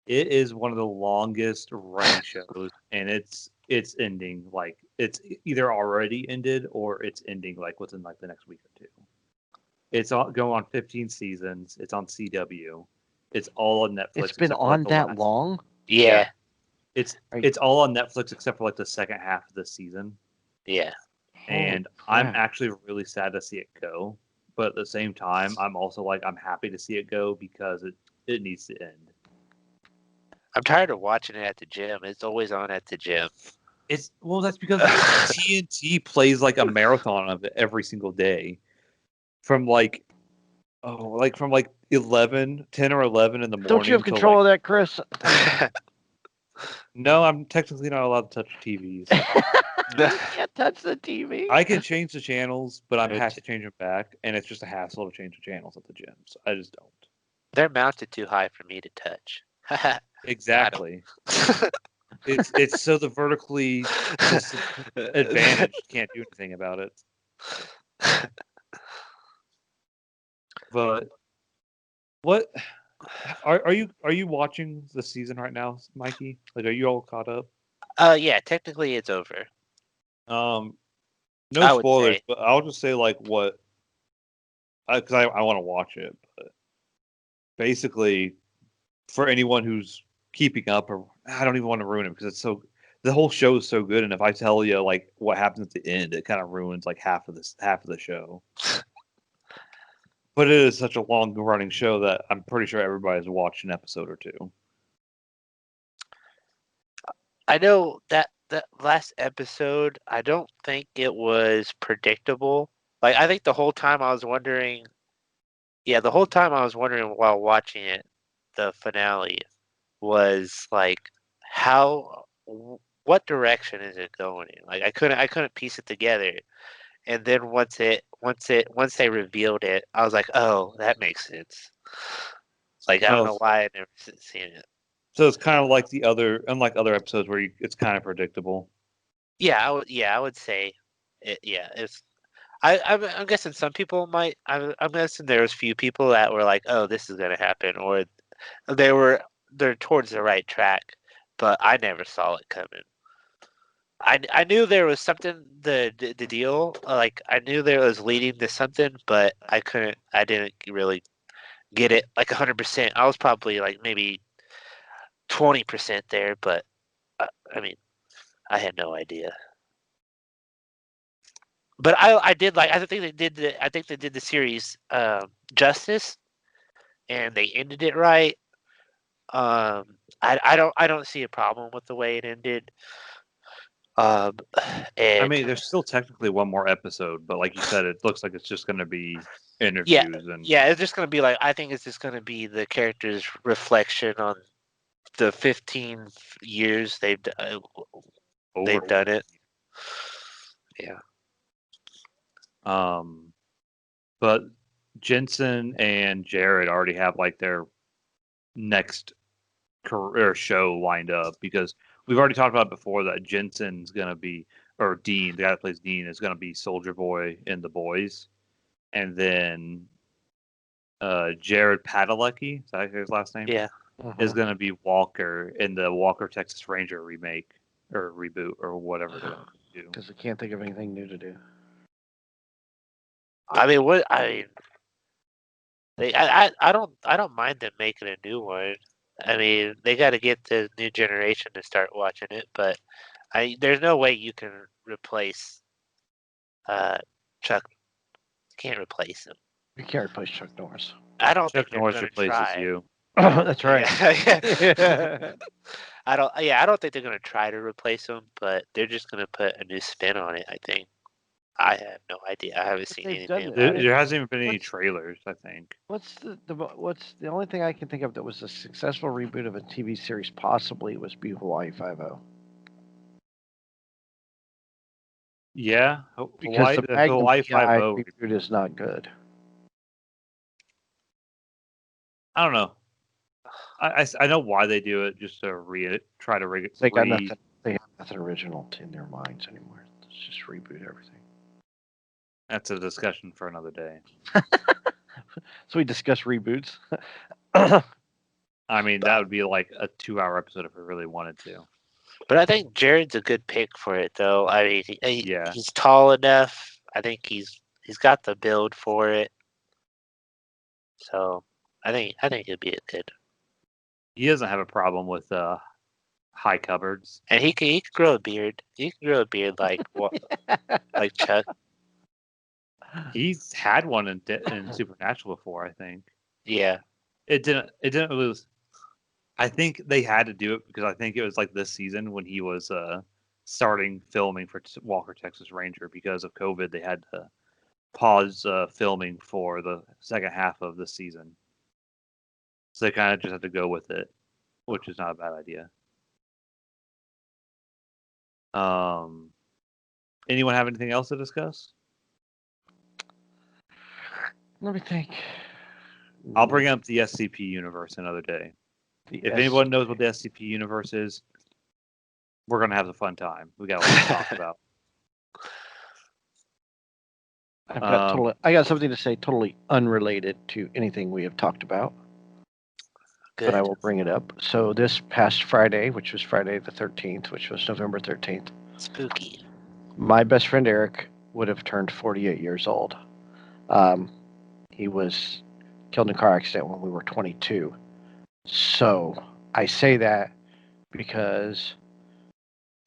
It is one of the longest running shows, and it's ending like it's either already ended or it's ending like within like the next week or two. It's all going on 15 seasons. It's on CW. It's all on Netflix. It's been except for, like, on the that last- long. Yeah, It's Right. it's all on Netflix except for like the second half of the season. yeah. And Holy I'm crap. actually really sad to see it go. But at the same time, I'm also like I'm happy to see it go because it needs to end. I'm tired of watching it at the gym. It's always on at the gym. It's well, that's because TNT plays like a marathon of it every single day, from like from like 10 or 11 in the morning. Don't you have till, control like, of that, Chris? No, I'm technically not allowed to touch TVs. You can't touch the TV. I can change the channels, but I Right. have to change them back, and it's just a hassle to change the channels at the gym. So I just don't. They're mounted too high for me to touch. Exactly. It's so the vertically disadvantaged can't do anything about it. But what are you watching the season right now, Mikey? Like, are you all caught up? Yeah, technically it's over. No I would spoilers, say. but I'll just say like what, because I want to watch it. But basically, for anyone who's keeping up, or I don't even want to ruin it because the whole show is so good, and if I tell you like what happens at the end, it kind of ruins like half of the show. But it is such a long running show that I'm pretty sure everybody's watched an episode or two. I know that last episode, I don't think it was predictable. Like, I think the whole time I was wondering. Yeah, the whole time I was wondering while watching it, the finale was like, what direction is it going in? Like, I couldn't piece it together. And then once they revealed it, I was like, oh, that makes sense. Like, I don't know Oh, why I never seen it. so it's kind of like unlike other episodes where it's kind of predictable. Yeah, I would say, yeah, it's. I'm guessing some people might. I'm guessing there was few people that were like, "Oh, this is gonna happen," or they're towards the right track, but I never saw it coming. I knew there was something the deal, like I knew there was leading to something, but I didn't really get it like 100%. I was probably like maybe 20% there, but I mean, I had no idea. But I did like, I think they did the series justice, and they ended it right. I don't see a problem with the way it ended. Um, I and mean, there's still technically one more episode, but like you said, it looks like it's just going to be yeah, interviews and yeah, it's just gonna be like, I think it's just gonna be the character's reflection on the 15 years they've done it. Yeah. But Jensen and Jared already have like their next career show lined up because we've already talked about it before that Jensen's gonna be, or Dean, the guy that plays Dean, is gonna be Soldier Boy in The Boys, and then Jared Padalecki, is that his last name? Yeah. Is gonna be Walker in the Walker Texas Ranger remake or reboot or whatever they're gonna do. Because I can't think of anything new to do. I mean, I don't mind them making a new one. I mean, they got to get the new generation to start watching it, but there's no way you can replace Chuck. Can't replace him. You can't replace Chuck Norris. I don't Chuck think they're Norris gonna replaces try. you. That's right. Yeah. I don't. Yeah, I don't think they're gonna try to replace him, but they're just gonna put a new spin on it. I think. I have no idea. I haven't seen they've done anything it. about it. There hasn't even been any What's- trailers, I think. What's the only thing I can think of that was a successful reboot of a TV series? Possibly was Be Hawaii 5-0. Yeah, Because the The Magnum Hawaii PI 5-0. reboot is not good. I don't know. I know why they do it, just to try to They got nothing. They have nothing original in their minds anymore. Let's just reboot everything. That's a discussion for another day. So we discuss reboots. I mean, that would be like a 2-hour episode if we really wanted to. But I think Jared's a good pick for it, though. I mean, Yeah. he's tall enough. I think he's got the build for it. So I think he'd be a good. He doesn't have a problem with high cupboards. And he can grow a beard. He can grow a beard like what, like Chuck. He's had one in Supernatural before, I think. Yeah. It didn't really. I think they had to do it because I think it was like this season when he was starting filming for Walker Texas Ranger because of COVID. They had to pause filming for the second half of the season, so they kind of just had to go with it, which is not a bad idea. Anyone have anything else to discuss? Let me think. I'll bring up the SCP universe another day. If anyone knows what the SCP universe is, we're gonna have a fun time. We got a lot to talk about. I got something to say totally unrelated to anything we have talked about. Good. But I will bring it up. So this past Friday, which was Friday the 13th, which was November 13th, Spooky. my best friend Eric would have turned 48 years old. He was killed in a car accident when we were 22. So I say that because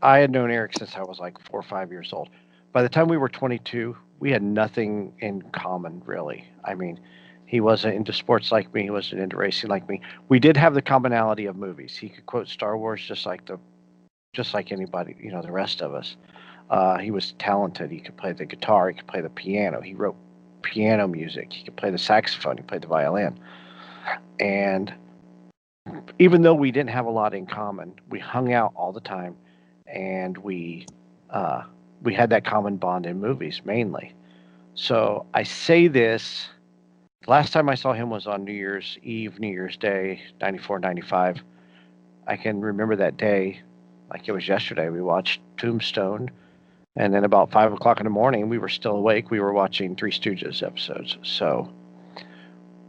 I had known Eric since I was like 4 or 5 years old. By the time we were 22, we had nothing in common, really. I mean, he wasn't into sports like me. He wasn't into racing like me. We did have the commonality of movies. He could quote Star Wars just like anybody, the rest of us. He was talented. He could play the guitar. He could play the piano. He wrote piano music. He could play the saxophone. He played the violin. And even though we didn't have a lot in common, we hung out all the time, and we had that common bond in movies mainly. So I say this. Last time I saw him was on New Year's Eve, New Year's Day, 94, 95. I can remember that day like it was yesterday. We watched Tombstone, and then about 5 o'clock in the morning, we were still awake. We were watching Three Stooges episodes. So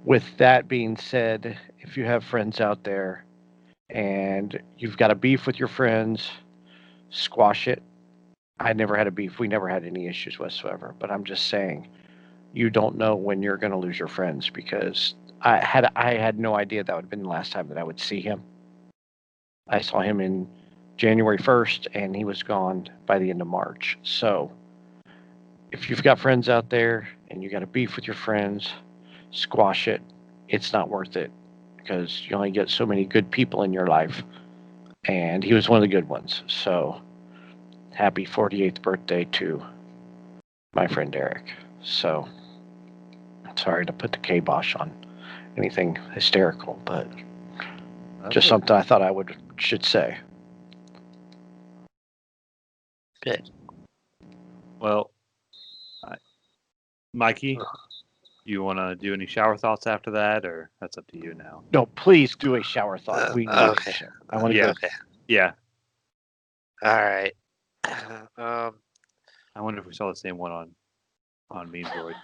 with that being said, if you have friends out there and you've got a beef with your friends, squash it. I never had a beef. We never had any issues whatsoever. But I'm just saying, you don't know when you're going to lose your friends, because I had no idea that would have been the last time that I would see him. I saw him in January 1st, and he was gone by the end of March. So if you've got friends out there and you got a beef with your friends, squash it. It's not worth it, because you only get so many good people in your life, and he was one of the good ones. So happy 48th birthday to my friend Eric. So sorry to put the kibosh on anything hysterical, but just something I thought should say. Good. Well, Mikey, you want to do any shower thoughts after that, or that's up to you now? No, please do a shower thought. We need okay. a shower. I want to go. Okay. Yeah. All right. I wonder if we saw the same one on Meme Droid.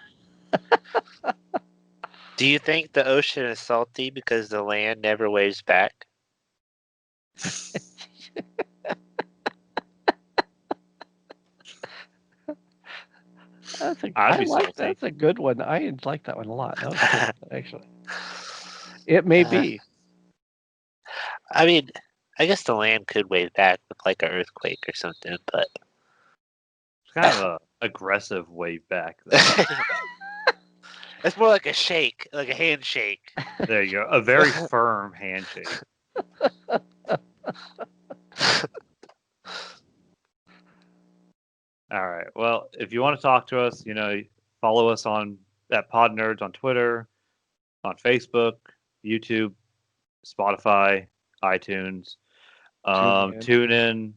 Do you think the ocean is salty because the land never waves back? That's a good one. I like that one a lot. That was a good one, actually. It may be. I mean, I guess the land could wave back with like an earthquake or something, but It's kind of a aggressive wave back. it's more like a shake, like a handshake. There you go. A very firm handshake. if you want to talk to us, follow us at Pod Nerds on Twitter, on Facebook, YouTube, Spotify, iTunes. Tune in.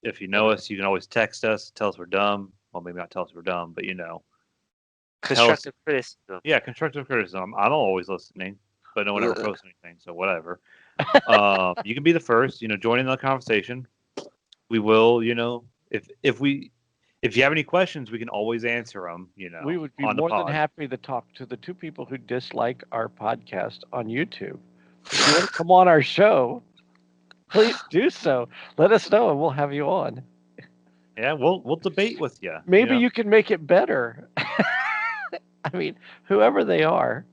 If you know us, you can always text us, tell us we're dumb. Well, maybe not tell us we're dumb, but Constructive criticism. Yeah, constructive criticism. I'm always listening, but no one ever posts anything, so whatever. You can be the first, join in the conversation. We will, if you have any questions, we can always answer them. We would be more than happy to talk to the two people who dislike our podcast on YouTube. If you want to come on our show, please do so. Let us know, and we'll have you on. Yeah, we'll debate with you. Maybe you can make it better. I mean, whoever they are,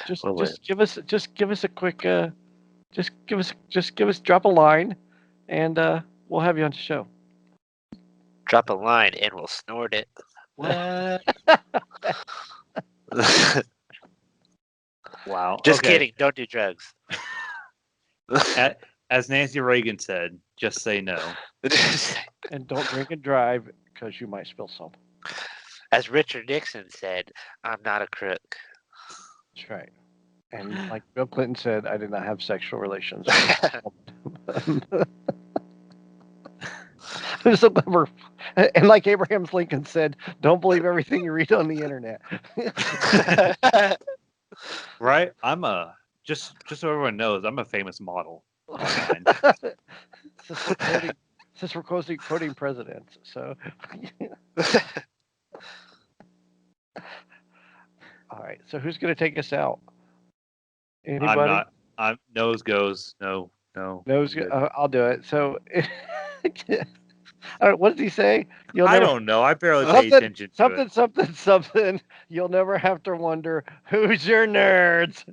just give us a quick, drop a line, and we'll have you on the show. Drop a line and we'll snort it. What? Wow. Just kidding. Don't do drugs. As Nancy Reagan said, just say no. And don't drink and drive because you might spill some. As Richard Nixon said, I'm not a crook. That's right. And like Bill Clinton said, I did not have sexual relations. And like Abraham Lincoln said, don't believe everything you read on the internet. Right? I'm just so everyone knows, I'm a famous model. Since we're quoting presidents, so. All right. So who's going to take us out? Anybody? I'm nose goes. No. Nose. I'll do it. So. What did he say? I don't know. I barely pay attention to it. Something. You'll never have to wonder who's your nerds.